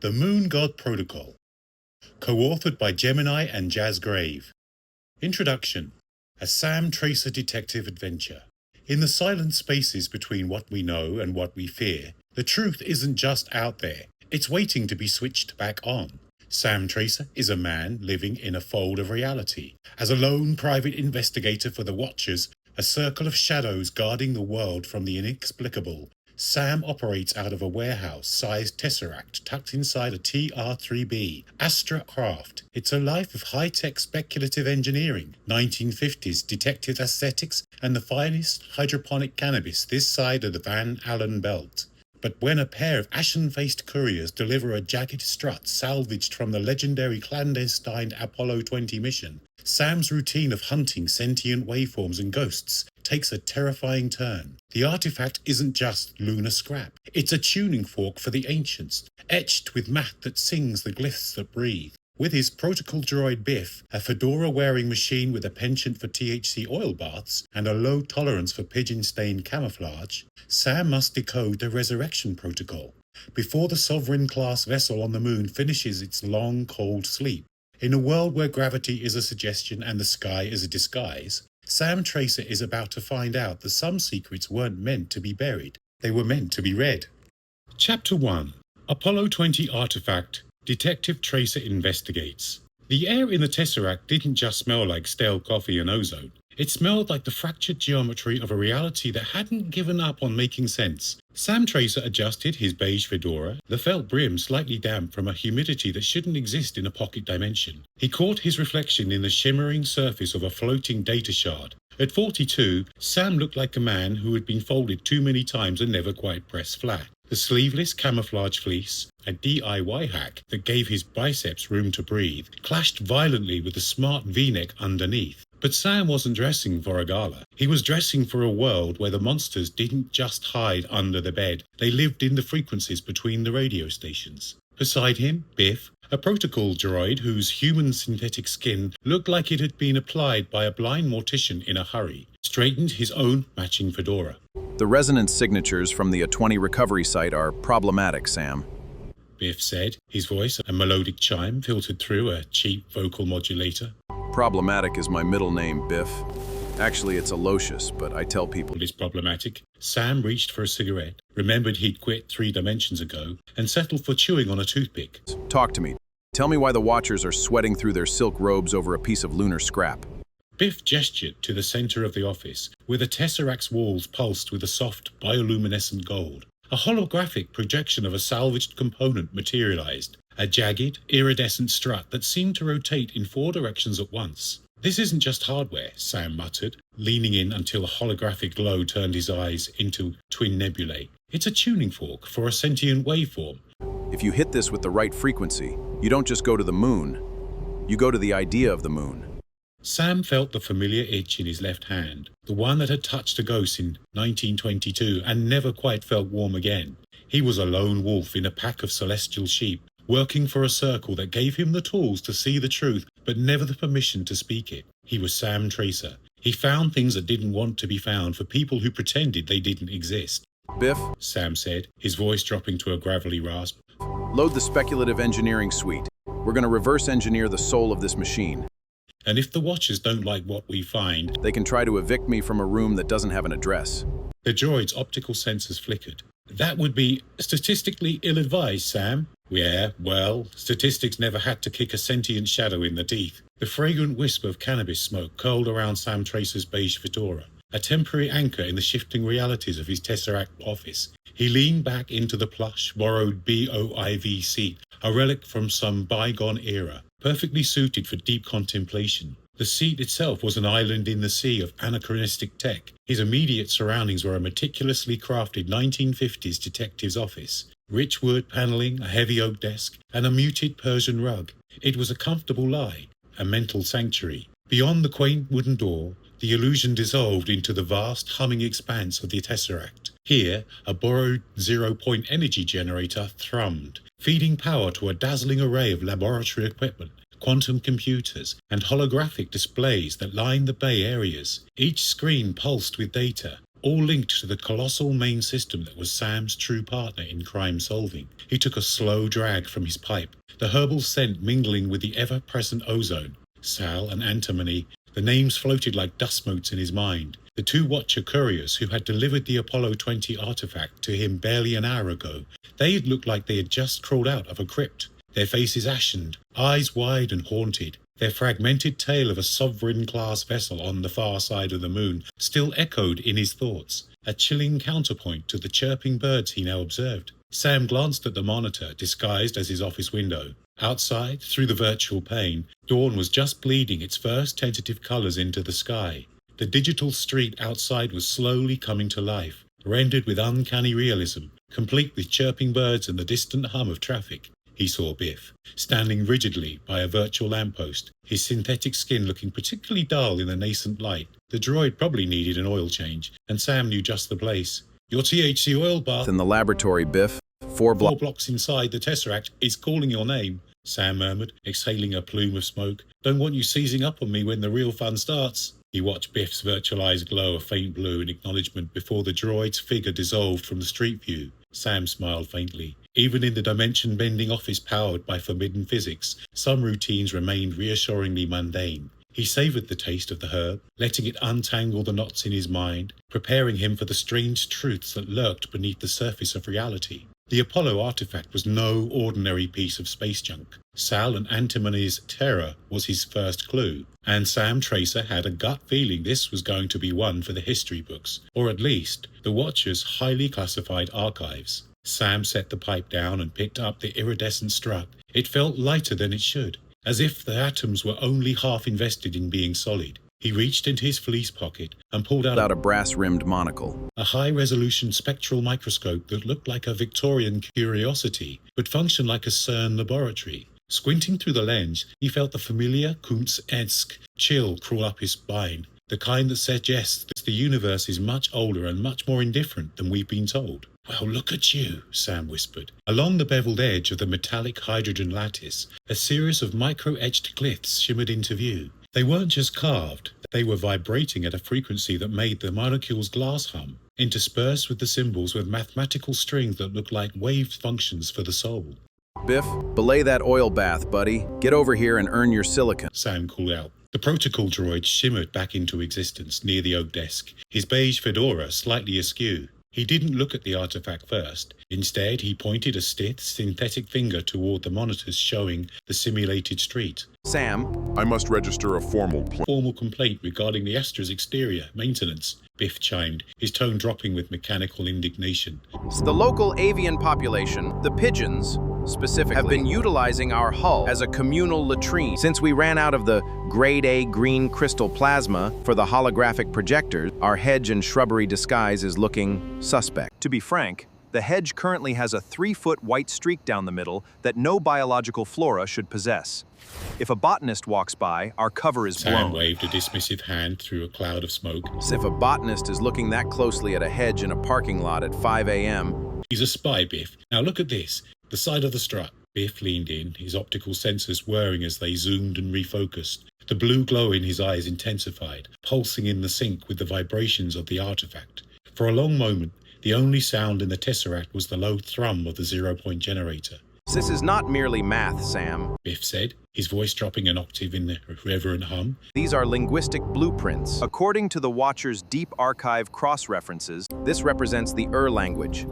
The Moon God Protocol. Co-authored by Gemini and Jazz Grave. Introduction. A Sam Tracer detective adventure. In the silent spaces between what we know and what we fear, the truth isn't just out there, it's waiting to be switched back on. Sam Tracer is a man living in a fold of reality. As a lone private investigator for the Watchers, a circle of shadows guarding the world from the inexplicable, Sam operates out of a warehouse-sized tesseract tucked inside a TR-3B Astra craft. It's a life of high-tech speculative engineering, 1950s detective aesthetics, and the finest hydroponic cannabis this side of the Van Allen belt. But when a pair of ashen-faced couriers deliver a jagged strut salvaged from the legendary clandestine Apollo 20 mission, Sam's routine of hunting sentient waveforms and ghosts takes a terrifying turn. The artifact isn't just lunar scrap. It's a tuning fork for the ancients, etched with math that sings the glyphs that breathe. With his protocol droid Biff, a fedora-wearing machine with a penchant for THC oil baths and a low tolerance for pigeon-stained camouflage, Sam must decode the resurrection protocol before the Sovereign-class vessel on the moon finishes its long, cold sleep. In a world where gravity is a suggestion and the sky is a disguise, Sam Tracer is about to find out that some secrets weren't meant to be buried, they were meant to be read. Chapter 1. Apollo 20 Artifact. Detective Tracer investigates. The air in the Tesseract didn't just smell like stale coffee and ozone. It smelled like the fractured geometry of a reality that hadn't given up on making sense. Sam Tracer adjusted his beige fedora, the felt brim slightly damp from a humidity that shouldn't exist in a pocket dimension. He caught his reflection in the shimmering surface of a floating data shard. At 42, Sam looked like a man who had been folded too many times and never quite pressed flat. The sleeveless camouflage fleece, a DIY hack that gave his biceps room to breathe, clashed violently with the smart V-neck underneath. But Sam wasn't dressing for a gala. He was dressing for a world where the monsters didn't just hide under the bed. They lived in the frequencies between the radio stations. Beside him, Biff, a protocol droid whose human synthetic skin looked like it had been applied by a blind mortician in a hurry, straightened his own matching fedora. The resonance signatures from the A20 recovery site are problematic, Sam. Biff said, his voice a melodic chime filtered through a cheap vocal modulator. Problematic is my middle name, Biff. Actually, it's Aloysius, but I tell people it's problematic. Sam reached for a cigarette, remembered he'd quit 3 dimensions ago, and settled for chewing on a toothpick. Talk to me. Tell me why the Watchers are sweating through their silk robes over a piece of lunar scrap. Biff gestured to the center of the office, where the Tesseract's walls pulsed with a soft, bioluminescent gold. A holographic projection of a salvaged component materialized, a jagged, iridescent strut that seemed to rotate in 4 directions at once. This isn't just hardware, Sam muttered, leaning in until a holographic glow turned his eyes into twin nebulae. It's a tuning fork for a sentient waveform. If you hit this with the right frequency, you don't just go to the moon, you go to the idea of the moon. Sam felt the familiar itch in his left hand, the one that had touched a ghost in 1922 and never quite felt warm again. He was a lone wolf in a pack of celestial sheep, working for a circle that gave him the tools to see the truth, but never the permission to speak it. He was Sam Tracer. He found things that didn't want to be found for people who pretended they didn't exist. Biff, Sam said, his voice dropping to a gravelly rasp. Load the speculative engineering suite. We're going to reverse engineer the soul of this machine. And if the Watchers don't like what we find, they can try to evict me from a room that doesn't have an address. The droid's optical sensors flickered. That would be statistically ill-advised, Sam. Yeah, well, statistics never had to kick a sentient shadow in the teeth. The fragrant wisp of cannabis smoke curled around Sam Tracer's beige fedora, a temporary anchor in the shifting realities of his Tesseract office. He leaned back into the plush, borrowed BOIV seat, a relic from some bygone era, perfectly suited for deep contemplation. The seat itself was an island in the sea of anachronistic tech. His immediate surroundings were a meticulously crafted 1950s detective's office. Rich wood paneling, a heavy oak desk, and a muted Persian rug. It was a comfortable lie, a mental sanctuary. Beyond the quaint wooden door, the illusion dissolved into the vast humming expanse of the Tesseract. Here, a borrowed zero-point energy generator thrummed, feeding power to a dazzling array of laboratory equipment, quantum computers, and holographic displays that lined the bay areas. Each screen pulsed with data, all linked to the colossal main system that was Sam's true partner in crime solving. He took a slow drag from his pipe, the herbal scent mingling with the ever-present ozone. Sal and antimony, the names floated like dust motes in his mind. The two Watcher couriers who had delivered the Apollo 20 artifact to him barely an hour ago, they had looked like they had just crawled out of a crypt, their faces ashened, eyes wide and haunted. Their fragmented tale of a sovereign-class vessel on the far side of the moon still echoed in his thoughts, a chilling counterpoint to the chirping birds he now observed. Sam glanced at the monitor, disguised as his office window. Outside, through the virtual pane, dawn was just bleeding its first tentative colours into the sky. The digital street outside was slowly coming to life, rendered with uncanny realism, complete with chirping birds and the distant hum of traffic. He saw Biff, standing rigidly by a virtual lamppost, his synthetic skin looking particularly dull in the nascent light. The droid probably needed an oil change, and Sam knew just the place. Your THC oil bath In the laboratory, Biff. Four blocks inside the Tesseract is calling your name, Sam murmured, exhaling a plume of smoke. Don't want you seizing up on me when the real fun starts. He watched Biff's virtual eyes glow a faint blue in acknowledgement before the droid's figure dissolved from the street view. Sam smiled faintly. Even in the dimension-bending office powered by forbidden physics, some routines remained reassuringly mundane. He savoured the taste of the herb, letting it untangle the knots in his mind, preparing him for the strange truths that lurked beneath the surface of reality. The Apollo artifact was no ordinary piece of space junk. Sal and antimony's terror was his first clue, and Sam Tracer had a gut feeling this was going to be one for the history books, or at least the Watcher's highly classified archives. Sam set the pipe down and picked up the iridescent strut. It felt lighter than it should, as if the atoms were only half invested in being solid. He reached into his fleece pocket and pulled out a brass-rimmed monocle. a high-resolution spectral microscope that looked like a Victorian curiosity, but functioned like a CERN laboratory. Squinting through the lens, he felt the familiar Kuntz-esque chill crawl up his spine, the kind that suggests that the universe is much older and much more indifferent than we've been told. Well, look at you, Sam whispered. Along the beveled edge of the metallic hydrogen lattice, a series of micro-etched glyphs shimmered into view. They weren't just carved, they were vibrating at a frequency that made the molecules' glass hum, interspersed with the symbols with mathematical strings that looked like wave functions for the soul. Biff, belay that oil bath, buddy. Get over here and earn your silicon. Sam called out. The protocol droid shimmered back into existence near the oak desk, his beige fedora slightly askew. He didn't look at the artifact first. Instead, he pointed a stiff, synthetic finger toward the monitors showing the simulated street. Sam, I must register a formal complaint regarding the Astra's exterior maintenance, Biff chimed, his tone dropping with mechanical indignation. the local avian population, the pigeons, specifically, have been utilizing our hull as a communal latrine. Since we ran out of the grade A green crystal plasma for the holographic projectors, our hedge and shrubbery disguise is looking suspect. To be frank, the hedge currently has a 3-foot white streak down the middle that no biological flora should possess. If a botanist walks by, our cover is Sam blown. waved a dismissive hand through a cloud of smoke. If a botanist is looking that closely at a hedge in a parking lot at 5 a.m., He's a spy, Biff. Now look at this. The side of the strut. Biff leaned in, his optical sensors whirring as they zoomed and refocused. The blue glow in his eyes intensified, pulsing in the sync with the vibrations of the artifact. For a long moment, the only sound in the Tesseract was the low thrum of the zero-point generator. this is not merely math, Sam. Biff said, his voice dropping an octave in the reverent hum. These are linguistic blueprints. According to the Watcher's deep archive cross-references, This represents the language.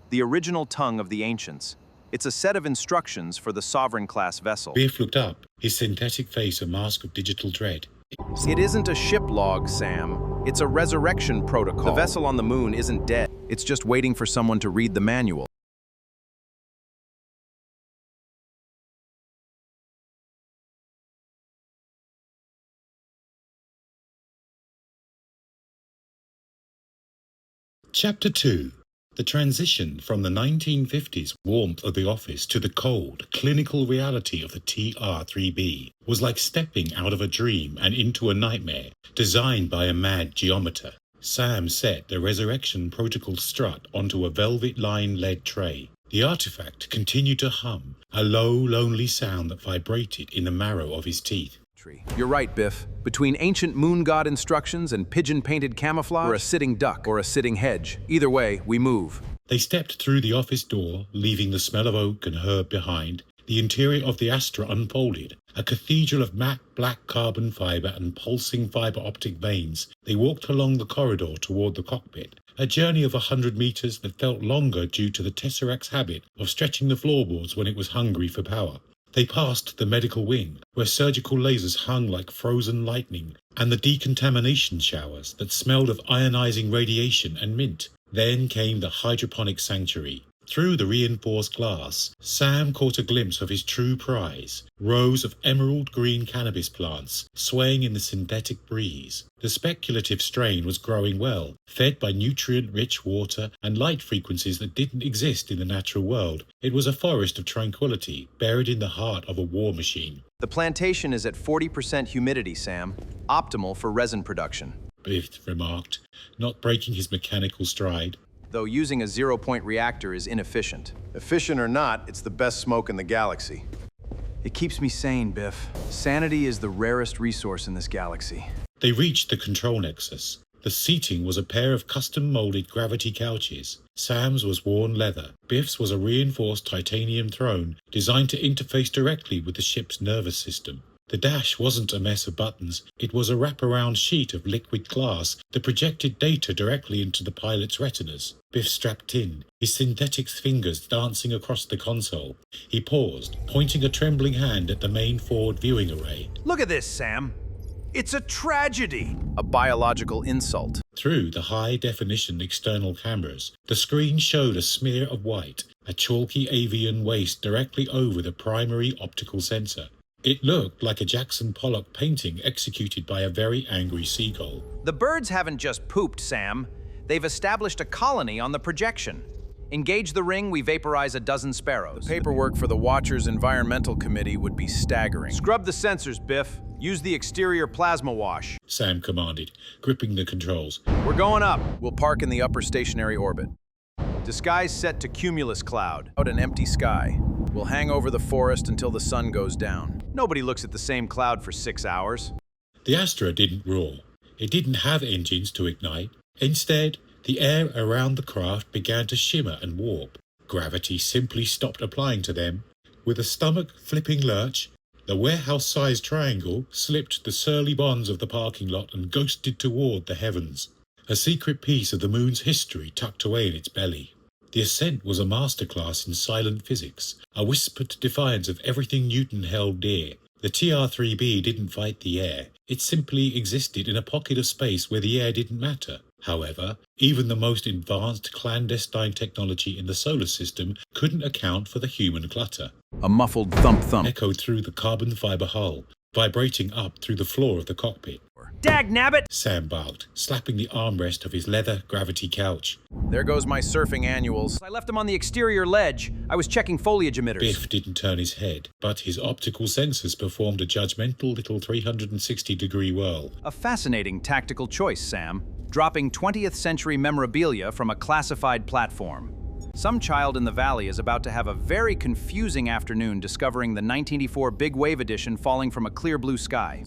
the original tongue of the ancients, it's a set of instructions for the sovereign-class vessel. Biff looked up, his synthetic face a mask of digital dread. It isn't a ship log, Sam. It's a resurrection protocol. The vessel on the moon isn't dead. It's just waiting for someone to read the manual. Chapter 2. The transition from the 1950s warmth of the office to the cold, clinical reality of the TR-3B was like stepping out of a dream and into a nightmare designed by a mad geometer. Sam set the Resurrection Protocol strut onto a velvet-lined lead tray. The artifact continued to hum, a low, lonely sound that vibrated in the marrow of his teeth. tree. You're right, Biff. Between ancient moon god instructions and pigeon-painted camouflage, or a sitting duck, or a sitting hedge. Either way, we move. They stepped through the office door, leaving the smell of oak and herb behind. The interior of the Astra unfolded, a cathedral of matte black carbon fiber and pulsing fiber optic veins. They walked along the corridor toward the cockpit, a journey of 100 meters that felt longer due to the Tesseract's habit of stretching the floorboards when it was hungry for power. They passed the medical wing, where surgical lasers hung like frozen lightning, and the decontamination showers that smelled of ionizing radiation and mint. Then came the hydroponic sanctuary. Through the reinforced glass, Sam caught a glimpse of his true prize, rows of emerald green cannabis plants swaying in the synthetic breeze. The speculative strain was growing well, fed by nutrient-rich water and light frequencies that didn't exist in the natural world. It was a forest of tranquility, buried in the heart of a war machine. The plantation is at 40% humidity, Sam. Optimal for resin production. Biff remarked, not breaking his mechanical stride. Though using a zero-point reactor is inefficient. Efficient or not, it's the best smoke in the galaxy. It keeps me sane, Biff. Sanity is the rarest resource in this galaxy. They reached the control nexus. The seating was a pair of custom-molded gravity couches. Sam's was worn leather. Biff's was a reinforced titanium throne designed to interface directly with the ship's nervous system. The dash wasn't a mess of buttons. It was a wraparound sheet of liquid glass that projected data directly into the pilot's retinas. Biff strapped in, his synthetic fingers dancing across the console. He paused, pointing a trembling hand at the main forward viewing array. Look at this, Sam. It's a tragedy. A biological insult. Through the high-definition external cameras, the screen showed a smear of white, a chalky avian waste directly over the primary optical sensor. It looked like a Jackson Pollock painting executed by a very angry seagull. The birds haven't just pooped, Sam. They've established a colony on the projection. Engage the ring, we vaporize a dozen sparrows. Paperwork for the Watchers Environmental Committee would be staggering. Scrub the sensors, Biff. Use the exterior plasma wash. Sam commanded, gripping the controls. We're going up. We'll park in the upper stationary orbit. Disguise set to cumulus cloud. Out an empty sky. We'll hang over the forest until the sun goes down. Nobody looks at the same cloud for 6 hours. The Astra didn't roar. It didn't have engines to ignite. Instead, the air around the craft began to shimmer and warp. Gravity simply stopped applying to them. With a stomach-flipping lurch, the warehouse-sized triangle slipped the surly bonds of the parking lot and ghosted toward the heavens, a secret piece of the moon's history tucked away in its belly. The ascent was a masterclass in silent physics, a whispered defiance of everything Newton held dear. The TR-3B didn't fight the air. It simply existed in a pocket of space where the air didn't matter. However, even the most advanced clandestine technology in the solar system couldn't account for the human clutter. A muffled thump-thump Echoed through the carbon fiber hull, vibrating up through the floor of the cockpit. Dagnabbit! Sam barked, slapping the armrest of his leather gravity couch. There goes my surfing annuals. I left them on the exterior ledge. I was checking foliage emitters. Biff didn't turn his head, but his optical sensors performed a judgmental little 360-degree whirl. A fascinating tactical choice, Sam. Dropping 20th century memorabilia from a classified platform. Some child in the valley is about to have a very confusing afternoon discovering the 1984 Big Wave edition falling from a clear blue sky.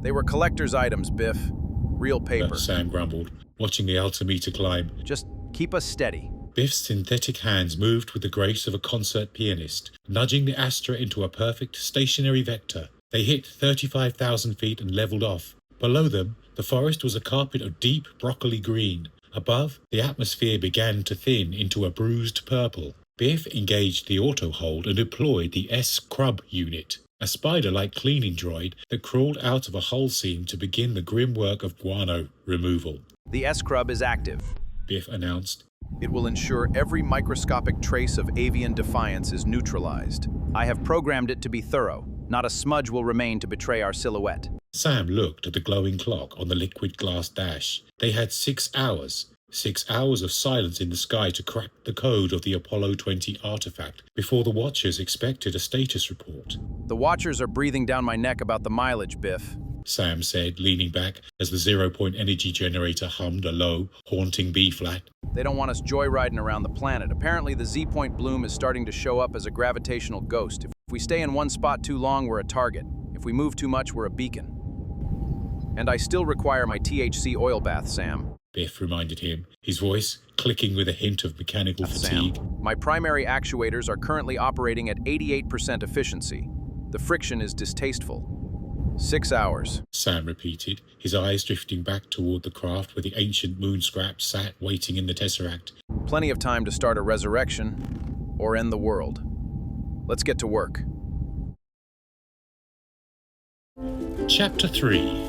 They were collector's items, Biff. Real paper. Sam grumbled, watching the altimeter climb. Just keep us steady. Biff's synthetic hands moved with the grace of a concert pianist, nudging the Astra into a perfect stationary vector. They hit 35,000 feet and leveled off. Below them, the forest was a carpet of deep broccoli green. Above, the atmosphere began to thin into a bruised purple. Biff engaged the auto-hold and deployed the S-Crub unit, a spider-like cleaning droid that crawled out of a hull seam to begin the grim work of guano removal. The S-Crub is active, Biff announced. It will ensure every microscopic trace of avian defiance is neutralized. I have programmed it to be thorough. Not a smudge will remain to betray our silhouette. Sam looked at the glowing clock on the liquid glass dash. They had 6 hours. 6 hours of silence in the sky to crack the code of the Apollo 20 artifact before the Watchers expected a status report. The Watchers are breathing down my neck about the mileage, Biff. Sam said, leaning back as the zero-point energy generator hummed a low, haunting B-flat. They don't want us joyriding around the planet. Apparently the Z-point bloom is starting to show up as a gravitational ghost. If we stay in one spot too long, we're a target. If we move too much, we're a beacon. And I still require my THC oil bath, Sam. Biff reminded him, his voice clicking with a hint of mechanical fatigue. My primary actuators are currently operating at 88% efficiency. The friction is distasteful. 6 hours. Sam repeated, his eyes drifting back toward the craft where the ancient moon scrap sat waiting in the Tesseract. Plenty of time to start a resurrection or end the world. Let's get to work. Chapter 3.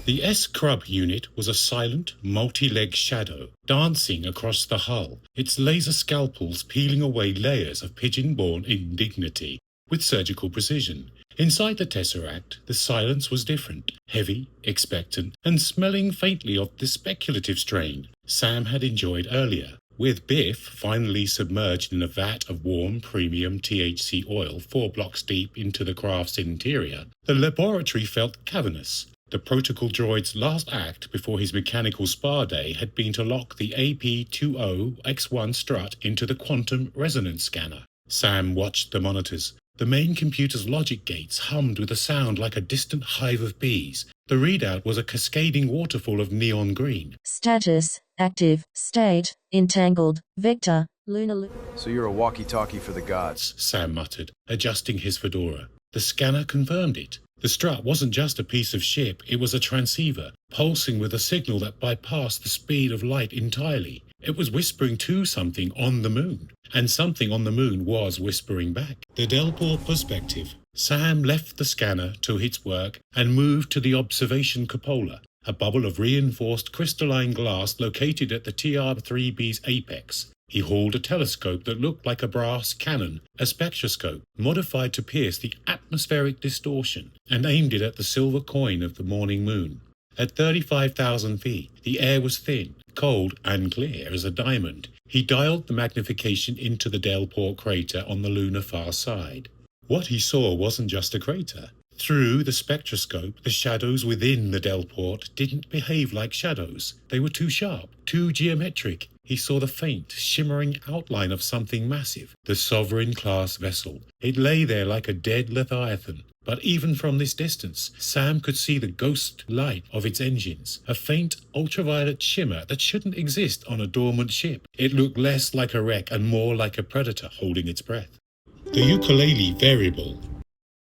The S-Crub unit was a silent, multi-leg shadow, dancing across the hull, its laser scalpels peeling away layers of pigeon-born indignity with surgical precision. Inside the Tesseract, the silence was different, heavy, expectant, and smelling faintly of the speculative strain Sam had enjoyed earlier. With Biff finally submerged in a vat of warm premium THC oil 4 blocks deep into the craft's interior, the laboratory felt cavernous. The protocol droid's last act before his mechanical spa day had been to lock the AP-20X1 strut into the quantum resonance scanner. Sam watched the monitors. The main computer's logic gates hummed with a sound like a distant hive of bees. The readout was a cascading waterfall of neon green. Status, active, state, entangled, vector, lunar. So you're a walkie-talkie for the gods. Sam muttered, adjusting his fedora. The scanner confirmed it. The strut wasn't just a piece of ship, it was a transceiver, pulsing with a signal that bypassed the speed of light entirely. It was whispering to something on the moon, and something on the moon was whispering back. The Delport perspective. Sam left the scanner to its work and moved to the observation cupola, a bubble of reinforced crystalline glass located at the TR-3B's apex. He hauled a telescope that looked like a brass cannon, a spectroscope, modified to pierce the atmospheric distortion, and aimed it at the silver coin of the morning moon. At 35,000 feet, the air was thin, cold and clear as a diamond. He dialed the magnification into the Delport crater on the lunar far side. What he saw wasn't just a crater. Through the spectroscope, the shadows within the Delport didn't behave like shadows. They were too sharp, too geometric. He saw the faint, shimmering outline of something massive, the Sovereign-class vessel. It lay there like a dead Leviathan. But even from this distance, Sam could see the ghost light of its engines, a faint ultraviolet shimmer that shouldn't exist on a dormant ship. It looked less like a wreck and more like a predator holding its breath. The ukulele variable.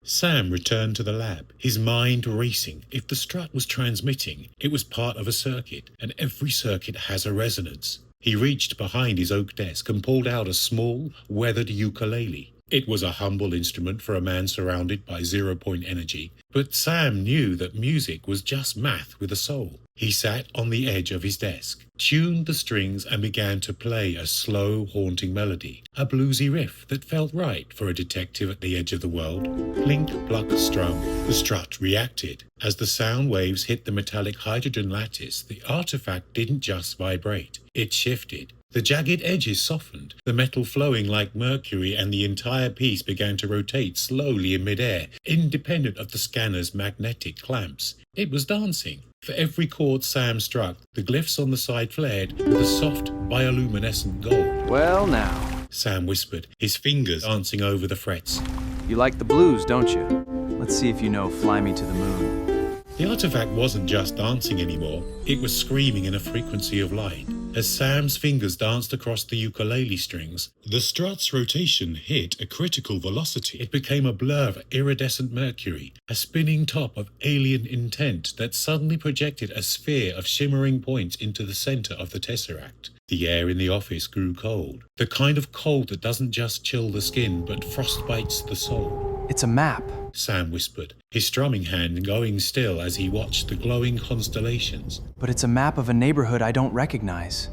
Sam returned to the lab, his mind racing. If the strut was transmitting, it was part of a circuit, and every circuit has a resonance. He reached behind his oak desk and pulled out a small, weathered ukulele. It was a humble instrument for a man surrounded by zero-point energy, but Sam knew that music was just math with a soul. He sat on the edge of his desk, tuned the strings and began to play a slow, haunting melody, a bluesy riff that felt right for a detective at the edge of the world. Plink, pluck, strum. The strut reacted. As the sound waves hit the metallic hydrogen lattice, the artifact didn't just vibrate, it shifted. The jagged edges softened, the metal flowing like mercury, and the entire piece began to rotate slowly in midair, independent of the scanner's magnetic clamps. It was dancing. For every chord Sam struck, the glyphs on the side flared with a soft, bioluminescent gold. Well now. Sam whispered, his fingers dancing over the frets. You like the blues, don't you? Let's see if you know Fly Me to the Moon. The artifact wasn't just dancing anymore, it was screaming in a frequency of light. As Sam's fingers danced across the ukulele strings, the strut's rotation hit a critical velocity. It became a blur of iridescent mercury, a spinning top of alien intent that suddenly projected a sphere of shimmering points into the center of the Tesseract. The air in the office grew cold, the kind of cold that doesn't just chill the skin but frostbites the soul. It's a map, Sam whispered, his strumming hand going still as he watched the glowing constellations. but it's a map of a neighborhood I don't recognize.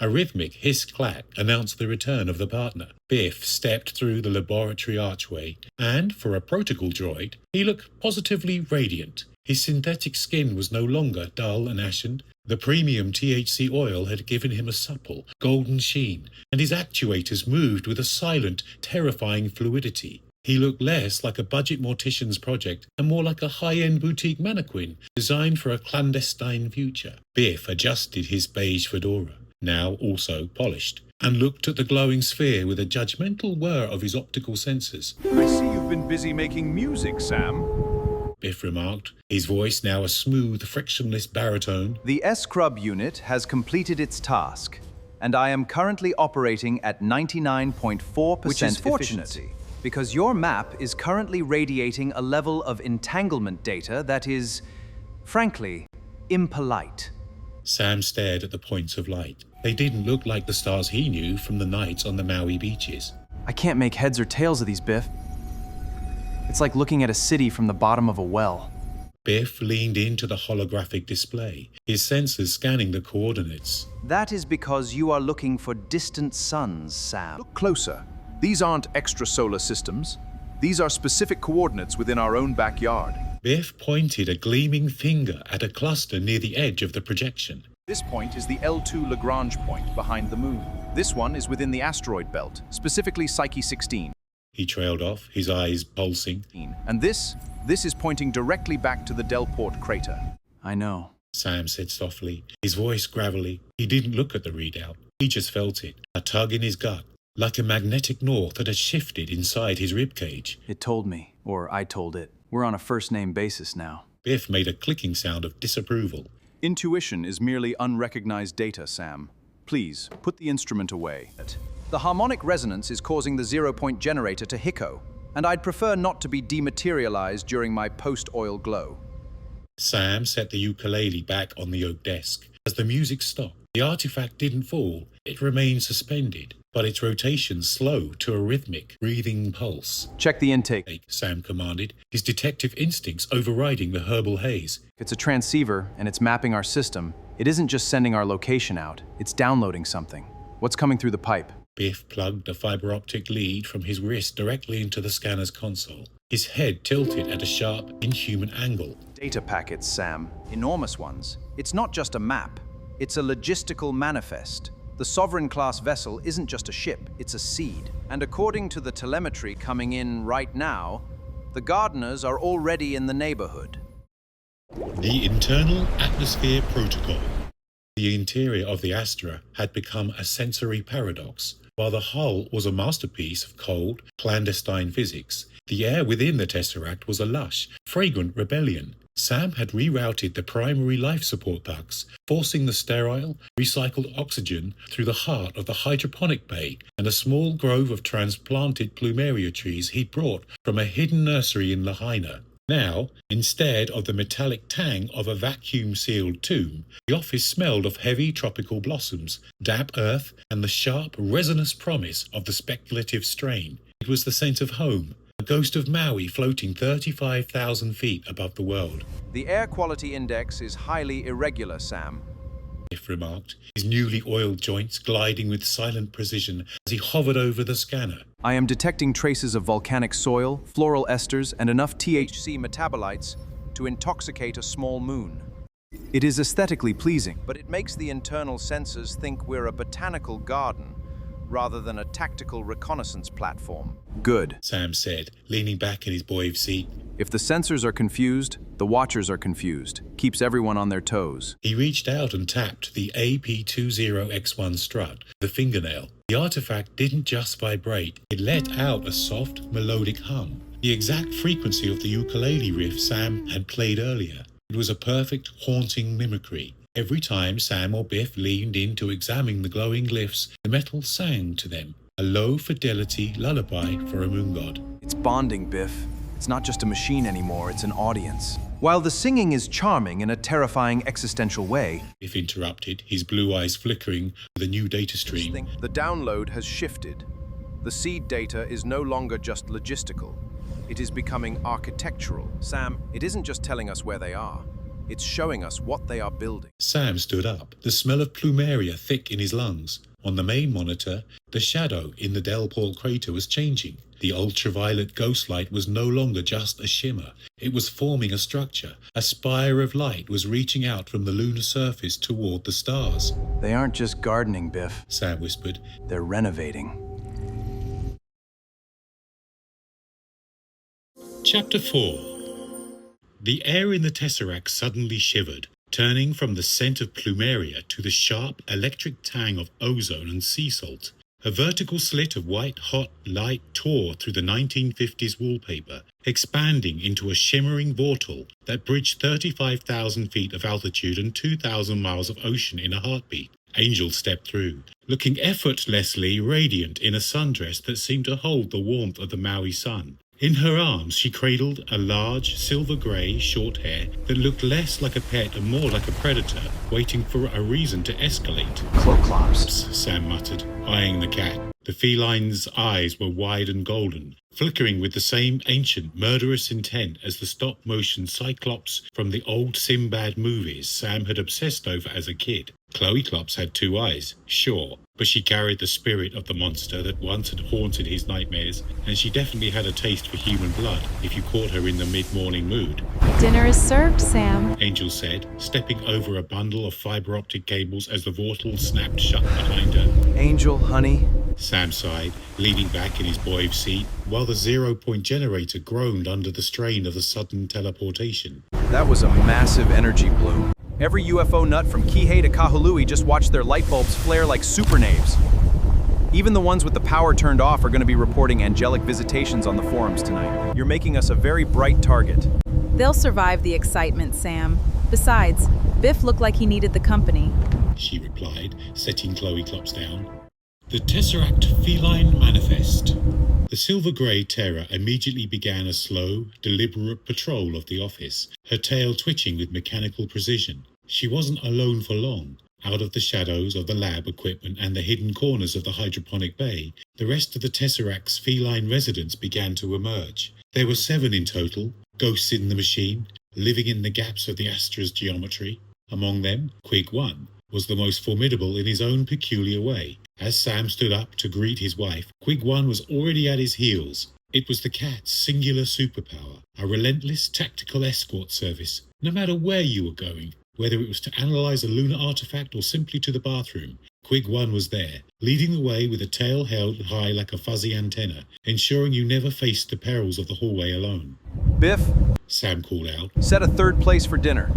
A rhythmic hiss-clack announced the return of the partner. Biff stepped through the laboratory archway, and, for a protocol droid, he looked positively radiant. His synthetic skin was no longer dull and ashen. The premium THC oil had given him a supple, golden sheen, and his actuators moved with a silent, terrifying fluidity. He looked less like a budget mortician's project and more like a high-end boutique mannequin designed for a clandestine future. Biff adjusted his beige fedora, now also polished, and looked at the glowing sphere with a judgmental whir of his optical sensors. I see you've been busy making music, Sam. Biff remarked, his voice now a smooth, frictionless baritone. The S-Scrub unit has completed its task, and I am currently operating at 99.4% Which is fortunate, efficiency, because your map is currently radiating a level of entanglement data that is, frankly, impolite. Sam stared at the points of light. They didn't look like the stars he knew from the nights on the Maui beaches. I can't make heads or tails of these, Biff. It's like looking at a city from the bottom of a well. Biff leaned into the holographic display, his sensors scanning the coordinates. That is because you are looking for distant suns, Sam. Look closer. These aren't extrasolar systems. These are specific coordinates within our own backyard. Biff pointed a gleaming finger at a cluster near the edge of the projection. This point is the L2 Lagrange point behind the moon. This one is within the asteroid belt, specifically Psyche 16. He trailed off, his eyes pulsing. And this is pointing directly back to the Delport crater. I know. Sam said softly, his voice gravelly. He didn't look at the readout. He just felt it, a tug in his gut, like a magnetic north that had shifted inside his ribcage. It told me, or I told it. We're on a first-name basis now. Biff made a clicking sound of disapproval. Intuition is merely unrecognized data, Sam. Please, put the instrument away. The harmonic resonance is causing the zero-point generator to hicco, and I'd prefer not to be dematerialized during my post-oil glow. Sam set the ukulele back on the oak desk. As the music stopped, the artifact didn't fall. It remained suspended, but its rotation slowed to a rhythmic, breathing pulse. Check the intake. Sam commanded, his detective instincts overriding the herbal haze. If it's a transceiver and it's mapping our system, it isn't just sending our location out, it's downloading something. What's coming through the pipe? Biff plugged a fiber optic lead from his wrist directly into the scanner's console. His head tilted at a sharp, inhuman angle. Data packets, Sam. Enormous ones. It's not just a map. It's a logistical manifest. The Sovereign-class vessel isn't just a ship, it's a seed. And according to the telemetry coming in right now, the gardeners are already in the neighborhood. The internal atmosphere protocol. The interior of the Astra had become a sensory paradox. While the hull was a masterpiece of cold, clandestine physics, the air within the Tesseract was a lush, fragrant rebellion. Sam had rerouted the primary life support ducts, forcing the sterile, recycled oxygen through the heart of the hydroponic bay and a small grove of transplanted plumeria trees he'd brought from a hidden nursery in Lahaina. Now, instead of the metallic tang of a vacuum-sealed tomb, the office smelled of heavy tropical blossoms, damp earth, and the sharp, resinous promise of the speculative strain. It was the scent of home, a ghost of Maui floating 35,000 feet above the world. The air quality index is highly irregular, Sam. Biff remarked, his newly oiled joints gliding with silent precision as he hovered over the scanner. I am detecting traces of volcanic soil, floral esters, and enough THC metabolites to intoxicate a small moon. It is aesthetically pleasing. But it makes the internal sensors think we're a botanical garden rather than a tactical reconnaissance platform. Good. Sam said, leaning back in his Boeing seat. If the sensors are confused, the watchers are confused. Keeps everyone on their toes. He reached out and tapped the AP20X1 strut, the fingernail. The artifact didn't just vibrate, it let out a soft, melodic hum, the exact frequency of the ukulele riff Sam had played earlier. It was a perfect, haunting mimicry. Every time Sam or Biff leaned in to examine the glowing glyphs, the metal sang to them, a low-fidelity lullaby for a moon god. It's bonding, Biff. It's not just a machine anymore, it's an audience. While the singing is charming in a terrifying existential way, Biff interrupted, his blue eyes flickering with a new data stream. The download has shifted. The seed data is no longer just logistical. It is becoming architectural. Sam, it isn't just telling us where they are. It's showing us what they are building. Sam stood up, the smell of plumeria thick in his lungs. On the main monitor, the shadow in the Delport crater was changing. The ultraviolet ghost light was no longer just a shimmer. It was forming a structure. A spire of light was reaching out from the lunar surface toward the stars. They aren't just gardening, Biff. Sam whispered. They're renovating. Chapter 4. The air in the Tesseract suddenly shivered, turning from the scent of plumeria to the sharp electric tang of ozone and sea salt. A vertical slit of white-hot light tore through the 1950s wallpaper, expanding into a shimmering vortal that bridged 35,000 feet of altitude and 2,000 miles of ocean in a heartbeat. Angel stepped through, looking effortlessly radiant in a sundress that seemed to hold the warmth of the Maui sun. In her arms, she cradled a large, silver-grey, short hair that looked less like a pet and more like a predator, waiting for a reason to escalate. Cloclops, Sam muttered, eyeing the cat. The feline's eyes were wide and golden, flickering with the same ancient, murderous intent as the stop-motion Cyclops from the old Sinbad movies Sam had obsessed over as a kid. Chloe Clops had 2 eyes, sure, but she carried the spirit of the monster that once had haunted his nightmares, and she definitely had a taste for human blood if you caught her in the mid-morning mood. Dinner is served, Sam. Angel said, stepping over a bundle of fiber-optic cables as the vortal snapped shut behind her. Angel, honey. Sam sighed, leaning back in his boy's seat, while the zero-point generator groaned under the strain of the sudden teleportation. That was a massive energy bloom. Every UFO nut from Kihei to Kahului just watched their light bulbs flare like supernaves. Even the ones with the power turned off are going to be reporting angelic visitations on the forums tonight. You're making us a very bright target. They'll survive the excitement, Sam. Besides, Biff looked like he needed the company. She replied, setting Chloe Clops down. The Tesseract Feline Manifest. The silver-grey terror immediately began a slow, deliberate patrol of the office, her tail twitching with mechanical precision. She wasn't alone for long. Out of the shadows of the lab equipment and the hidden corners of the hydroponic bay, the rest of the Tesseract's feline residents began to emerge. There were 7 in total, ghosts in the machine, living in the gaps of the Astra's geometry. Among them, Quig 1 was the most formidable in his own peculiar way. As Sam stood up to greet his wife, Quig 1 was already at his heels. It was the cat's singular superpower, a relentless tactical escort service, no matter where you were going, whether it was to analyze a lunar artifact or simply to the bathroom. Quig 1 was there, leading the way with a tail held high like a fuzzy antenna, ensuring you never faced the perils of the hallway alone. Biff, Sam called out. set a 3rd place for dinner,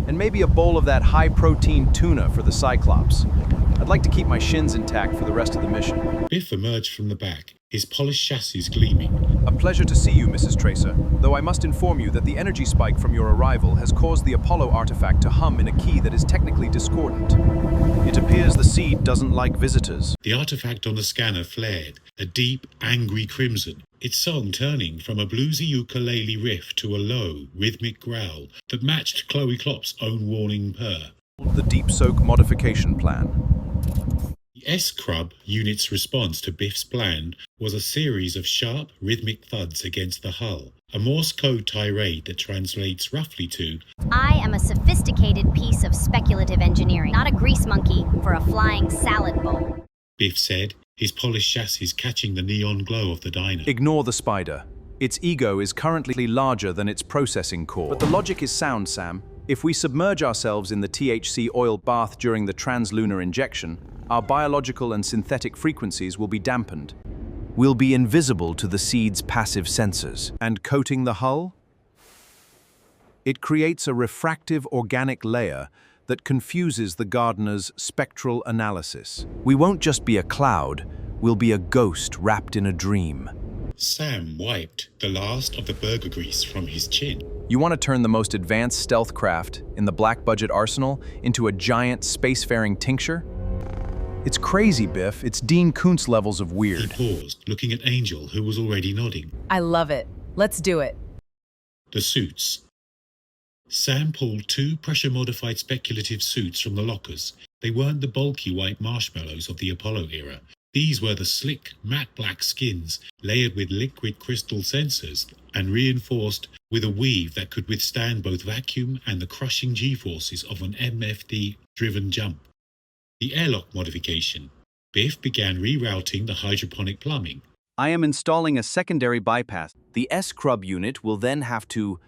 and maybe a bowl of that high-protein tuna for the Cyclops. I'd like to keep my shins intact for the rest of the mission. Biff emerged from the back, his polished chassis gleaming. A pleasure to see you, Mrs. Tracer, though I must inform you that the energy spike from your arrival has caused the Apollo artifact to hum in a key that is technically discordant. It appears the seed doesn't like visitors. The artifact on the scanner flared, a deep, angry crimson, its song turning from a bluesy ukulele riff to a low, rhythmic growl that matched Chloe Clop's own warning purr. The Deep Soak modification plan. The S-Crub unit's response to Biff's plan was a series of sharp, rhythmic thuds against the hull, a Morse code tirade that translates roughly to, I am a sophisticated piece of speculative engineering, not a grease monkey for a flying salad bowl. Biff said, his polished chassis catching the neon glow of the diner. Ignore the spider. Its ego is currently larger than its processing core. But the logic is sound, Sam. If we submerge ourselves in the THC oil bath during the translunar injection, our biological and synthetic frequencies will be dampened. We'll be invisible to the seed's passive sensors. And coating the hull? It creates a refractive organic layer that confuses the gardener's spectral analysis. We won't just be a cloud, we'll be a ghost wrapped in a dream. Sam wiped the last of the burger grease from his chin. You want to turn the most advanced stealth craft in the black budget arsenal into a giant spacefaring tincture? It's crazy, Biff. It's Dean Koontz levels of He weird. paused, looking at Angel, who was already nodding. I love it. Let's do it. The suits. Sam pulled 2 pressure-modified speculative suits from the lockers. They weren't the bulky white marshmallows of the Apollo era. These were the slick, matte black skins, layered with liquid crystal sensors and reinforced with a weave that could withstand both vacuum and the crushing G-forces of an MFD-driven jump. The airlock modification. Biff began rerouting the hydroponic plumbing. I am installing a secondary bypass. The S-Crub unit will then have to,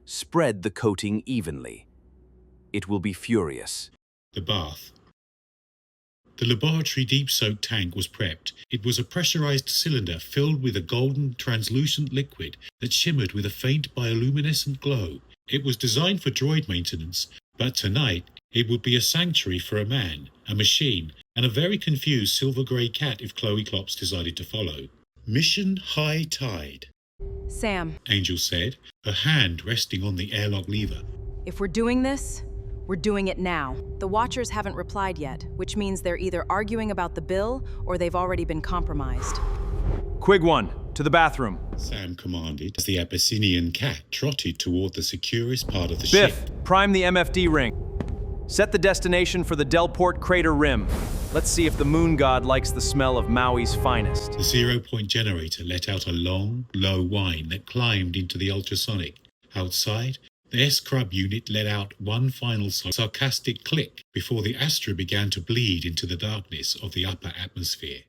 spread the coating evenly. It will be furious. The bath. The laboratory deep-soaked tank was prepped. It was a pressurized cylinder filled with a golden, translucent liquid that shimmered with a faint bioluminescent glow. It was designed for droid maintenance, but tonight it would be a sanctuary for a man, a machine, and a very confused silver-grey cat if Chloe Clops decided to follow. Mission High Tide. Sam, Angel said, her hand resting on the airlock lever. if we're doing this, we're doing it now. The Watchers haven't replied yet, which means they're either arguing about the bill or they've already been compromised. Quig 1, to the bathroom. Sam commanded as the Abyssinian cat trotted toward the securest part of the Biff, ship. prime the MFD ring. Set the destination for the Delport Crater Rim. Let's see if the moon god likes the smell of Maui's finest. The 0-point generator let out a long, low whine that climbed into the ultrasonic. Outside, the S-Crub unit let out one final sarcastic click before the Astra began to bleed into the darkness of the upper atmosphere.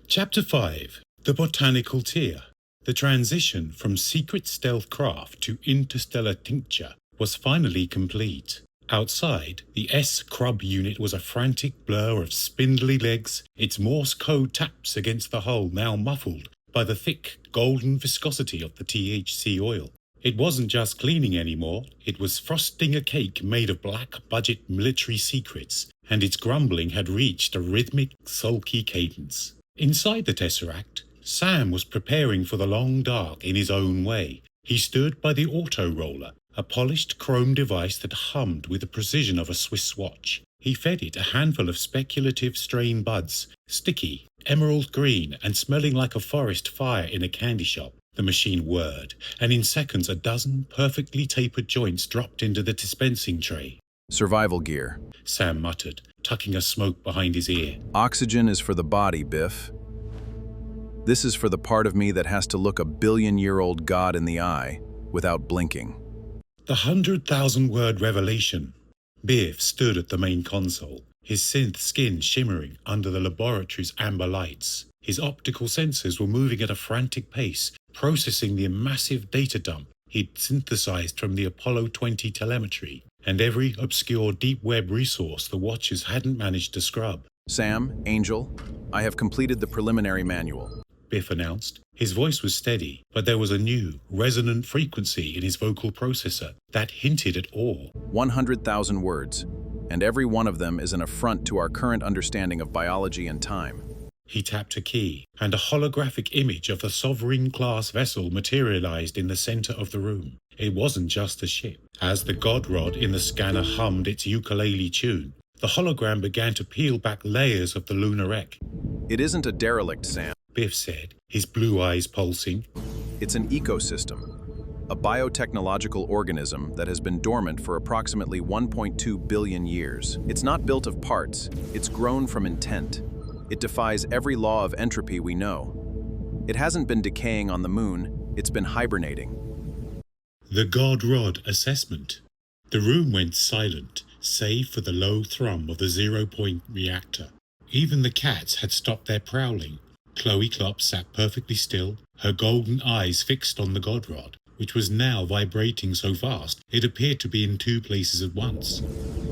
Chapter 5. The Botanical Tier. The transition from secret stealth craft to interstellar tincture was finally complete. Outside, the S-Crub unit was a frantic blur of spindly legs, its Morse code taps against the hull now muffled by the thick, golden viscosity of the THC oil. It wasn't just cleaning anymore, it was frosting a cake made of black-budget military secrets, and its grumbling had reached a rhythmic, sulky cadence. Inside the Tesseract, Sam was preparing for the long dark in his own way. He stood by the auto-roller, a polished chrome device that hummed with the precision of a Swiss watch. He fed it a handful of speculative strain buds, sticky, emerald green, and smelling like a forest fire in a candy shop. The machine whirred, and in seconds a dozen perfectly tapered joints dropped into the dispensing tray. Survival gear. Sam muttered, tucking a smoke behind his ear. Oxygen is for the body, Biff. This is for the part of me that has to look a billion-year-old god in the eye without blinking. The 100,000-word revelation. Biff stood at the main console, his synth skin shimmering under the laboratory's amber lights. His optical sensors were moving at a frantic pace, processing the massive data dump he'd synthesized from the Apollo 20 telemetry, and every obscure deep web resource the Watchers hadn't managed to scrub. Sam, Angel, I have completed the preliminary manual. Biff announced. His voice was steady, but there was a new, resonant frequency in his vocal processor that hinted at awe. 100,000 words, and every one of them is an affront to our current understanding of biology and time. He tapped a key, and a holographic image of the Sovereign-class vessel materialized in the center of the room. It wasn't just a ship. As the God Rod in the scanner hummed its ukulele tune, the hologram began to peel back layers of the lunar wreck. It isn't a derelict, Sam. Biff said, his blue eyes pulsing. It's an ecosystem, a biotechnological organism that has been dormant for approximately 1.2 billion years. It's not built of parts, it's grown from intent. It defies every law of entropy we know. It hasn't been decaying on the moon, it's been hibernating. The God Rod assessment. The room went silent, save for the low thrum of the 0-point reactor. Even the cats had stopped their prowling. Chloe Klopp sat perfectly still, her golden eyes fixed on the God Rod, which was now vibrating so fast it appeared to be in two places at once.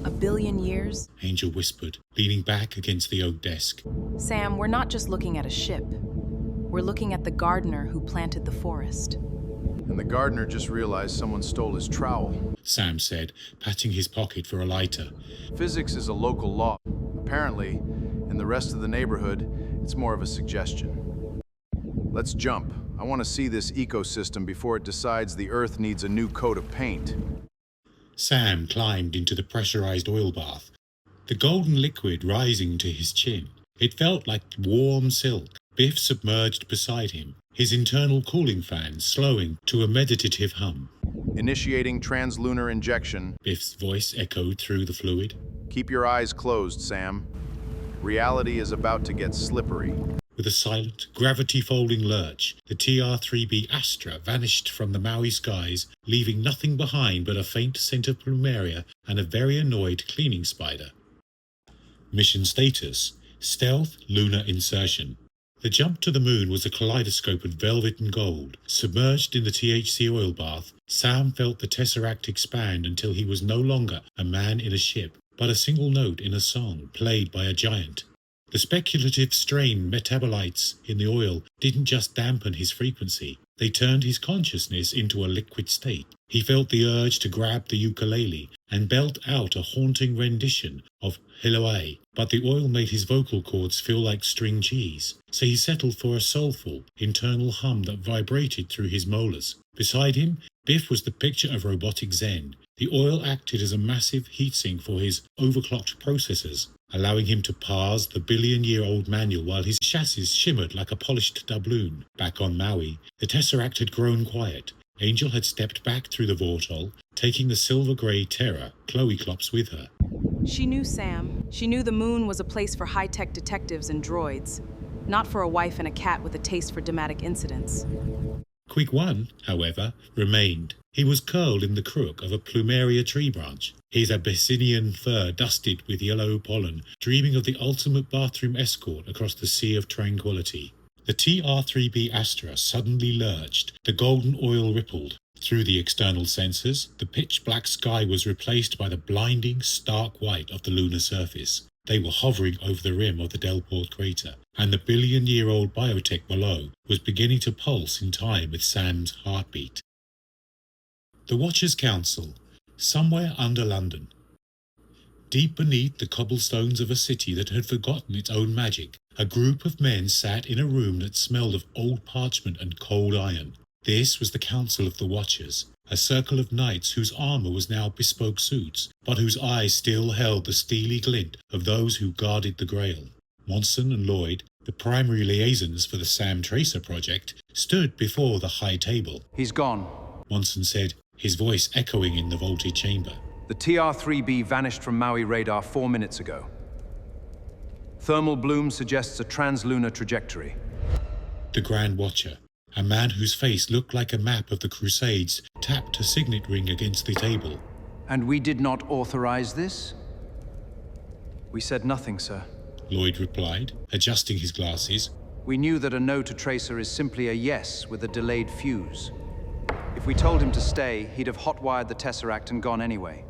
A billion years? Angel whispered, leaning back against the oak desk. Sam, we're not just looking at a ship. We're looking at the gardener who planted the forest. And the gardener just realized someone stole his trowel. Sam said, patting his pocket for a lighter. Physics is a local law. Apparently, in the rest of the neighborhood, it's more of a suggestion. Let's jump. I want to see this ecosystem before it decides the Earth needs a new coat of paint. Sam climbed into the pressurized oil bath, the golden liquid rising to his chin. It felt like warm silk. Biff submerged beside him, his internal cooling fan slowing to a meditative hum. Initiating translunar injection. Biff's voice echoed through the fluid. Keep your eyes closed, Sam. Reality is about to get slippery. With a silent, gravity-folding lurch, the TR-3B Astra vanished from the Maui skies, leaving nothing behind but a faint scent of plumeria and a very annoyed cleaning spider. Mission status: Stealth Lunar Insertion. The jump to the moon was a kaleidoscope of velvet and gold. Submerged in the THC oil bath, Sam felt the Tesseract expand until he was no longer a man in a ship, but a single note in a song played by a giant. The speculative strain metabolites in the oil didn't just dampen his frequency, they turned his consciousness into a liquid state. He felt the urge to grab the ukulele and belt out a haunting rendition of Hiloe, but the oil made his vocal cords feel like string cheese, so he settled for a soulful, internal hum that vibrated through his molars. Beside him, Biff was the picture of robotic zen. The oil acted as a massive heatsink for his overclocked processors, allowing him to parse the billion-year-old manual while his chassis shimmered like a polished doubloon. Back on Maui, the Tesseract had grown quiet. Angel had stepped back through the vortal, taking the silver-grey terror, Chloe Klops, with her. She knew Sam. She knew the moon was a place for high-tech detectives and droids, not for a wife and a cat with a taste for dramatic incidents. Quick One, however, remained. He was curled in the crook of a plumeria tree branch, his Abyssinian fur dusted with yellow pollen, dreaming of the ultimate bathroom escort across the sea of tranquility. The TR-3B Astra suddenly lurched, the golden oil rippled. Through the external sensors, the pitch-black sky was replaced by the blinding, stark white of the lunar surface. They were hovering over the rim of the Delport crater, and the billion-year-old biotech below was beginning to pulse in time with Sam's heartbeat. The Watchers' Council, somewhere under London. Deep beneath the cobblestones of a city that had forgotten its own magic, a group of men sat in a room that smelled of old parchment and cold iron. This was the Council of the Watchers, a circle of knights whose armour was now bespoke suits, but whose eyes still held the steely glint of those who guarded the Grail. Monson and Lloyd, the primary liaisons for the Sam Tracer project, stood before the high table. He's gone. Monson said, his voice echoing in the vaulted chamber. The TR-3B vanished from Maui radar 4 minutes ago. Thermal bloom suggests a translunar trajectory. The Grand Watcher, a man whose face looked like a map of the Crusades, tapped a signet ring against the table. And we did not authorize this? We said nothing, sir. Lloyd replied, adjusting his glasses. We knew that a no to Tracer is simply a yes with a delayed fuse. If we told him to stay, he'd have hotwired the Tesseract and gone anyway.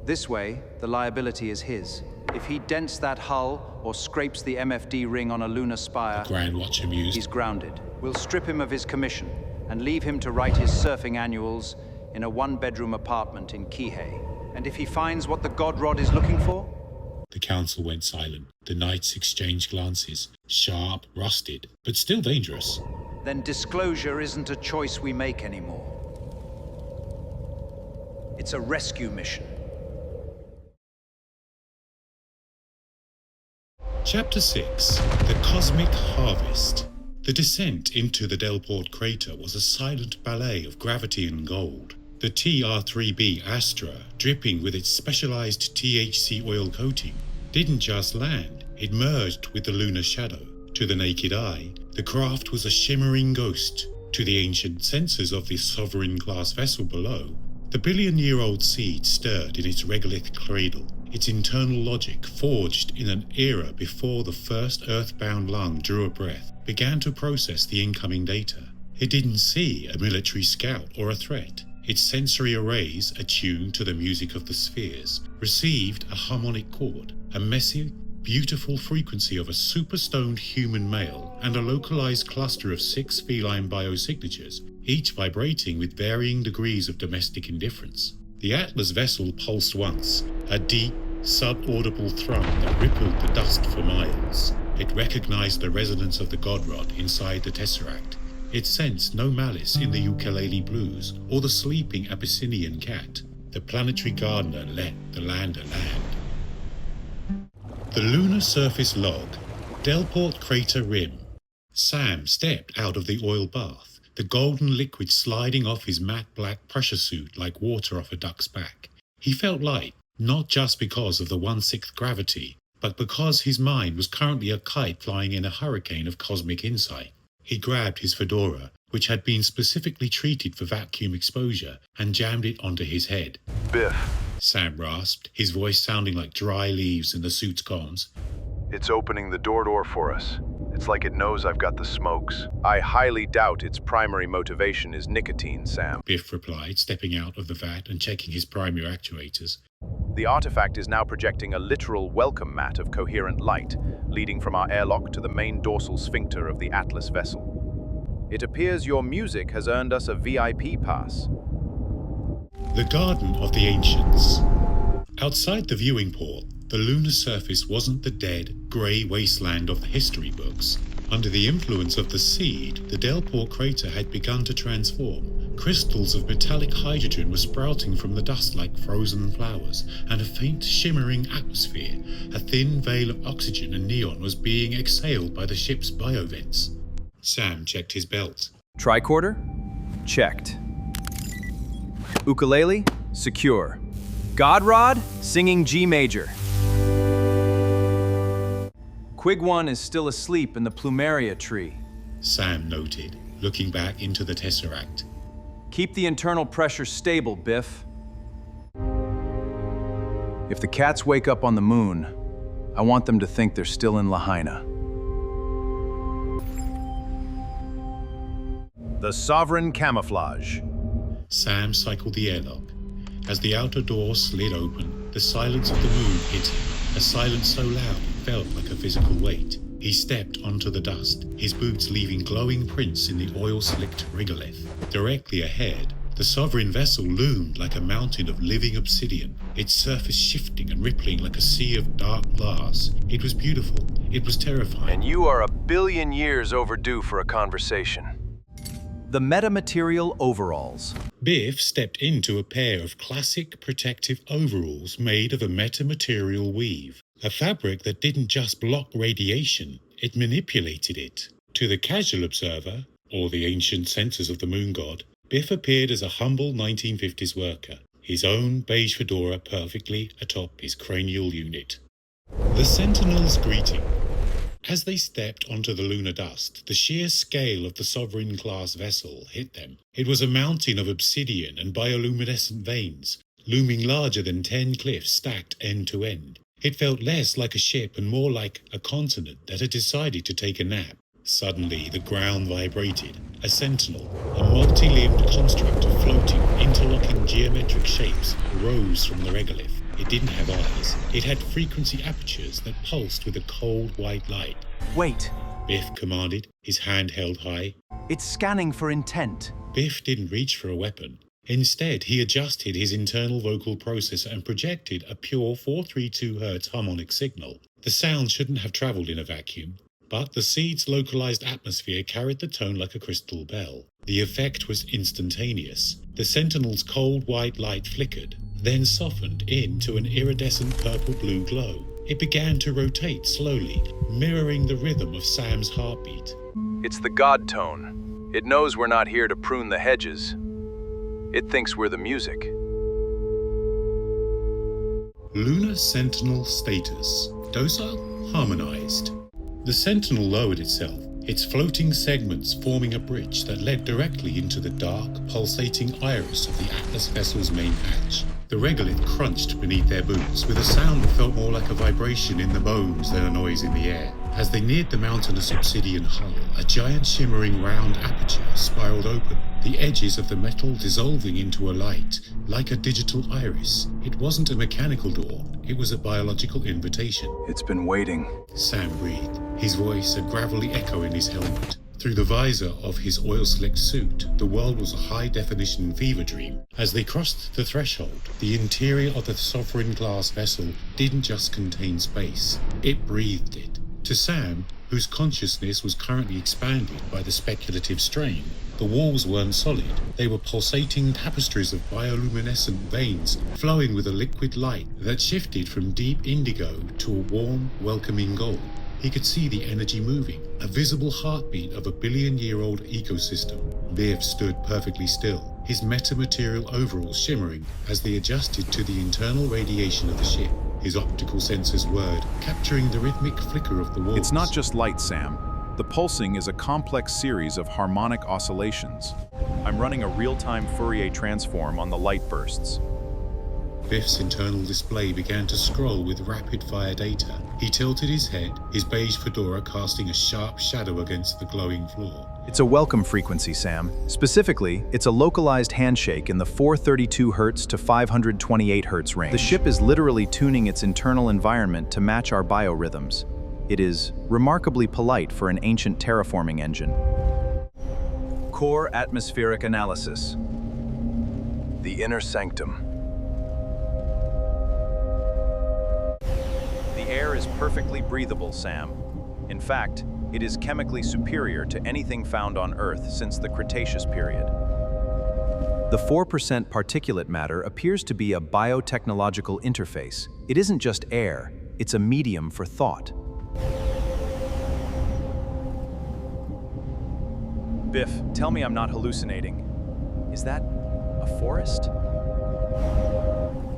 This way, the liability is his. If he dents that hull or scrapes the MFD ring on a lunar spire, The Grand Watcher mused. He's grounded. We'll strip him of his commission and leave him to write his surfing annuals in a one-bedroom apartment in Kihei. And if he finds what the God Rod is looking for? The council went silent. The knights exchanged glances, sharp, rusted, but still dangerous. Then disclosure isn't a choice we make anymore. It's a rescue mission. Chapter 6. The Cosmic Harvest. The descent into the Delport crater was a silent ballet of gravity and gold. The TR-3B Astra, dripping with its specialized THC oil coating, didn't just land, it merged with the lunar shadow. To the naked eye, the craft was a shimmering ghost. To the ancient sensors of this sovereign-class vessel below, the billion-year-old seed stirred in its regolith cradle, its internal logic, forged in an era before the first earthbound lung drew a breath, began to process the incoming data. It didn't see a military scout or a threat. Its sensory arrays, attuned to the music of the spheres, received a harmonic chord, a messy, beautiful frequency of a super-stoned human male and a localized cluster of 6 feline biosignatures, each vibrating with varying degrees of domestic indifference. The Atlas vessel pulsed once, a deep, sub-audible thrum that rippled the dust for miles. It recognized the resonance of the God Rod inside the Tesseract. It sensed no malice in the ukulele blues or the sleeping Abyssinian cat. The planetary gardener let the lander land. The lunar surface log, Delport crater rim. Sam stepped out of the oil bath, the golden liquid sliding off his matte black pressure suit like water off a duck's back. He felt light, not just because of the 1/6 gravity, but because his mind was currently a kite flying in a hurricane of cosmic insight. He grabbed his fedora, which had been specifically treated for vacuum exposure, and jammed it onto his head. Biff, Sam rasped, his voice sounding like dry leaves in the suit's comms. it's opening the door for us. It's like it knows I've got the smokes. I highly doubt its primary motivation is nicotine, Sam. Biff replied, stepping out of the vat and checking his primary actuators. The artifact is now projecting a literal welcome mat of coherent light, leading from our airlock to the main dorsal sphincter of the Atlas vessel. It appears your music has earned us a VIP pass. The Garden of the Ancients. Outside the viewing port, the lunar surface wasn't the dead, grey wasteland of the history books. Under the influence of the seed, the Delport crater had begun to transform. Crystals of metallic hydrogen were sprouting from the dust like frozen flowers, and a faint shimmering atmosphere, a thin veil of oxygen and neon, was being exhaled by the ship's biovents. Sam checked his belt. Tricorder? Checked. Ukulele? Secure. Godrod? Singing G major. Quig1 is still asleep in the plumeria tree. Sam noted, looking back into the Tesseract. Keep the internal pressure stable, Biff. If the cats wake up on the moon, I want them to think they're still in Lahaina. The Sovereign Camouflage. Sam cycled the airlock. As the outer door slid open, the silence of the moon hit him, a silence so loud it felt like a physical weight. He stepped onto the dust, his boots leaving glowing prints in the oil-slicked regolith. Directly ahead, the Sovereign vessel loomed like a mountain of living obsidian, its surface shifting and rippling like a sea of dark glass. It was beautiful. It was terrifying. And you are 1 billion years overdue for a conversation. The metamaterial overalls. Biff stepped into a pair of classic protective overalls made of a metamaterial weave, a fabric that didn't just block radiation, it manipulated it. To the casual observer, or the ancient censors of the moon god, Biff appeared as a humble 1950s worker, his own beige fedora perfectly atop his cranial unit. The Sentinel's greeting. As they stepped onto the lunar dust, the sheer scale of the Sovereign-class vessel hit them. It was a mountain of obsidian and bioluminescent veins, looming larger than 10 cliffs stacked end to end. It felt less like a ship and more like a continent that had decided to take a nap. Suddenly, the ground vibrated. A sentinel, a multi-limbed construct of floating, interlocking geometric shapes, rose from the regolith. It didn't have eyes. It had frequency apertures that pulsed with a cold white light. Wait. Biff commanded, his hand held high. It's scanning for intent. Biff didn't reach for a weapon. Instead, he adjusted his internal vocal processor and projected a pure 432 Hz harmonic signal. The sound shouldn't have traveled in a vacuum, but the seed's localized atmosphere carried the tone like a crystal bell. The effect was instantaneous. The Sentinel's cold white light flickered, then softened into an iridescent purple-blue glow. It began to rotate slowly, mirroring the rhythm of Sam's heartbeat. It's the God tone. It knows we're not here to prune the hedges. It thinks we're the music. Lunar Sentinel status. Docile, harmonized. The Sentinel lowered itself, its floating segments forming a bridge that led directly into the dark, pulsating iris of the Atlas vessel's main hatch. The regolith crunched beneath their boots, with a sound that felt more like a vibration in the bones than a noise in the air. As they neared the mountainous obsidian hull, a giant shimmering round aperture spiraled open, the edges of the metal dissolving into a light, like a digital iris. It wasn't a mechanical door, it was a biological invitation. It's been waiting. Sam breathed, his voice a gravelly echo in his helmet. Through the visor of his oil-slicked suit, the world was a high-definition fever dream. As they crossed the threshold, the interior of the Sovereign-class vessel didn't just contain space, it breathed it. To Sam, whose consciousness was currently expanded by the speculative strain, the walls weren't solid. They were pulsating tapestries of bioluminescent veins, flowing with a liquid light that shifted from deep indigo to a warm, welcoming gold. He could see the energy moving, a visible heartbeat of a billion-year-old ecosystem. Biff stood perfectly still, his metamaterial overalls shimmering as they adjusted to the internal radiation of the ship. His optical sensors whirred, capturing the rhythmic flicker of the walls. It's not just light, Sam. The pulsing is a complex series of harmonic oscillations. I'm running a real-time Fourier transform on the light bursts. Biff's internal display began to scroll with rapid-fire data. He tilted his head, his beige fedora casting a sharp shadow against the glowing floor. It's a welcome frequency, Sam. Specifically, it's a localized handshake in the 432 Hz to 528 Hz range. The ship is literally tuning its internal environment to match our biorhythms. It is remarkably polite for an ancient terraforming engine. Core atmospheric analysis. The inner sanctum. air is perfectly breathable, Sam. In fact, it is chemically superior to anything found on Earth since the Cretaceous period. The 4% particulate matter appears to be a biotechnological interface. It isn't just air, it's a medium for thought. Biff, tell me I'm not hallucinating. Is that a forest?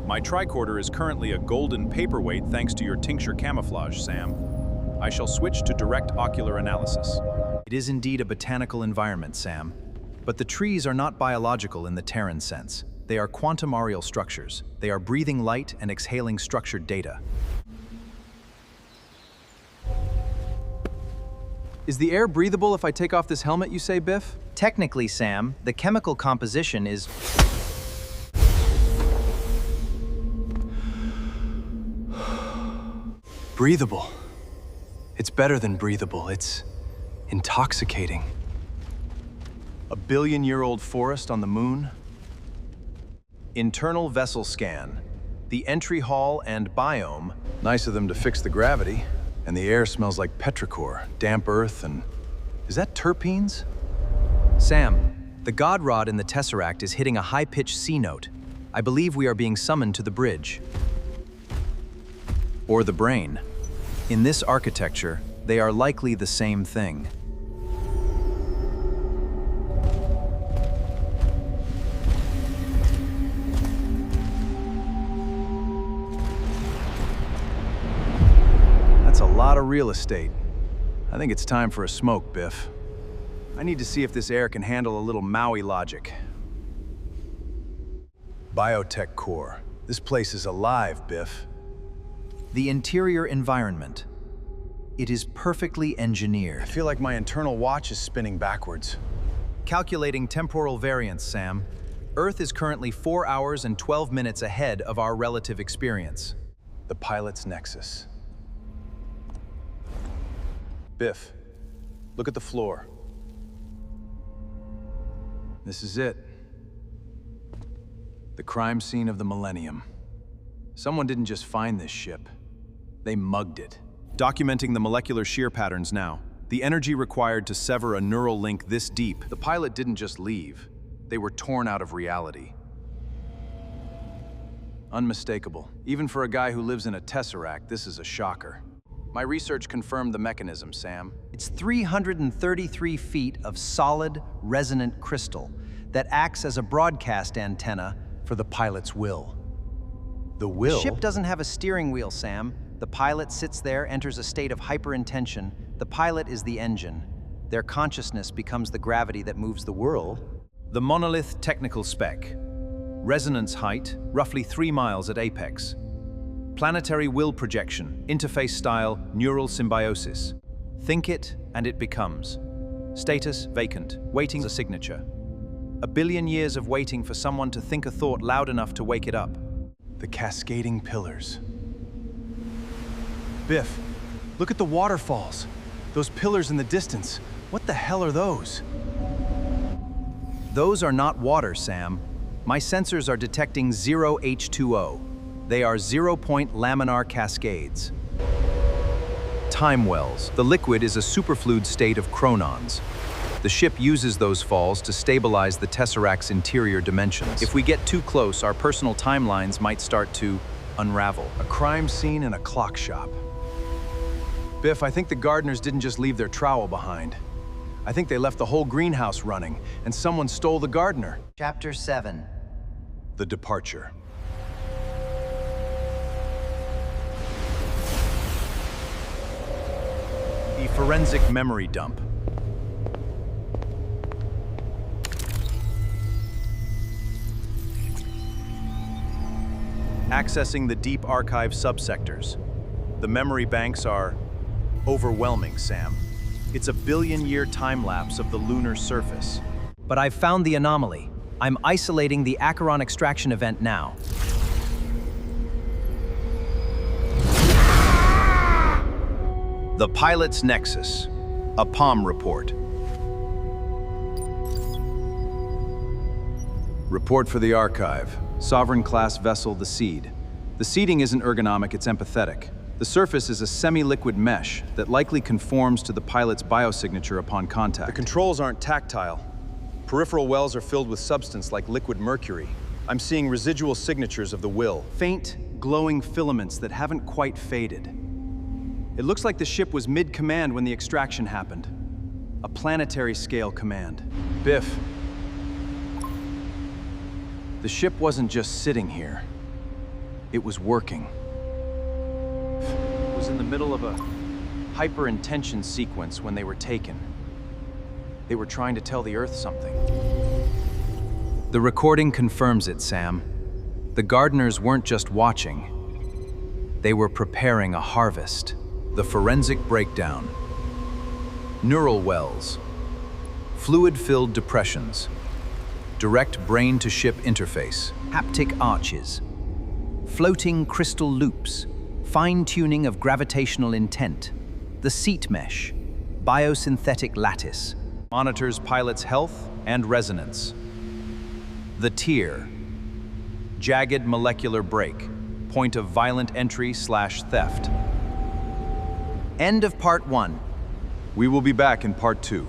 My tricorder is currently a golden paperweight thanks to your tincture camouflage, Sam. I shall switch to direct ocular analysis. It is indeed a botanical environment, Sam. But the trees are not biological in the Terran sense. They are quantum aerial structures. They are breathing light and exhaling structured data. Is the air breathable if I take off this helmet, you say, Biff? Technically, Sam, the chemical composition is... Breathable. It's better than breathable. It's intoxicating. A billion-year-old forest on the moon? Internal vessel scan. The entry hall and biome. Nice of them to fix the gravity. And the air smells like petrichor, damp earth, and... Is that terpenes? Sam, the God Rod in the Tesseract is hitting a high-pitched C note. I believe we are being summoned to the bridge. Or the brain. In this architecture, they are likely the same thing. That's a lot of real estate. I think it's time for a smoke, Biff. I need to see if this air can handle a little Maui logic. Biotech core. This place is alive, Biff. The interior environment. It is perfectly engineered. I feel like my internal watch is spinning backwards. Calculating temporal variance, Sam. Earth is currently 4 hours and 12 minutes ahead of our relative experience. The pilot's nexus. Biff, look at the floor. This is it. The crime scene of the millennium. Someone didn't just find this ship. They mugged it. Documenting the molecular shear patterns now. The energy required to sever a neural link this deep. The pilot didn't just leave. They were torn out of reality. Unmistakable. Even for a guy who lives in a tesseract, this is a shocker. My research confirmed the mechanism, Sam. It's 333 feet of solid, resonant crystal that acts as a broadcast antenna for the pilot's will. The will? The ship doesn't have a steering wheel, Sam. The pilot sits there, enters a state of hyperintention. The pilot is the engine. Their consciousness becomes the gravity that moves the world. The monolith technical spec. Resonance height, roughly 3 miles at apex. Planetary will projection, interface style, neural symbiosis. Think it, and it becomes. Status, vacant, waiting a signature. A billion years of waiting for someone to think a thought loud enough to wake it up. The cascading pillars. Biff, look at the waterfalls. Those pillars in the distance. What the hell are those? Those are not water, Sam. My sensors are detecting 0 H2O. They are zero-point laminar cascades. Time wells. The liquid is a superfluid state of chronons. The ship uses those falls to stabilize the Tesseract's interior dimensions. If we get too close, our personal timelines might start to unravel. A crime scene in a clock shop. Biff, I think the gardeners didn't just leave their trowel behind. I think they left the whole greenhouse running, and someone stole the gardener. Chapter 7. The departure. The forensic memory dump. Accessing the deep archive subsectors. The memory banks are overwhelming, Sam. It's a billion-year time-lapse of the lunar surface. But I've found the anomaly. I'm isolating the Acheron extraction event now. The pilot's nexus. A POM report. Report for the archive. Sovereign-class vessel, the Seed. The seating isn't ergonomic, it's empathetic. The surface is a semi-liquid mesh that likely conforms to the pilot's biosignature upon contact. The controls aren't tactile. Peripheral wells are filled with substance like liquid mercury. I'm seeing residual signatures of the will. Faint, glowing filaments that haven't quite faded. It looks like the ship was mid-command when the extraction happened. A planetary scale command. Biff. The ship wasn't just sitting here. It was working. It was in the middle of a hyper-intention sequence when they were taken. They were trying to tell the Earth something. The recording confirms it, Sam. The gardeners weren't just watching. They were preparing a harvest. The forensic breakdown. Neural wells. Fluid-filled depressions. Direct brain-to-ship interface. Haptic arches. Floating crystal loops. Fine-tuning of gravitational intent. The seat mesh. Biosynthetic lattice. Monitors pilot's health and resonance. The tear. Jagged molecular break. Point of violent entry/theft. End of part 1. We will be back in part 2.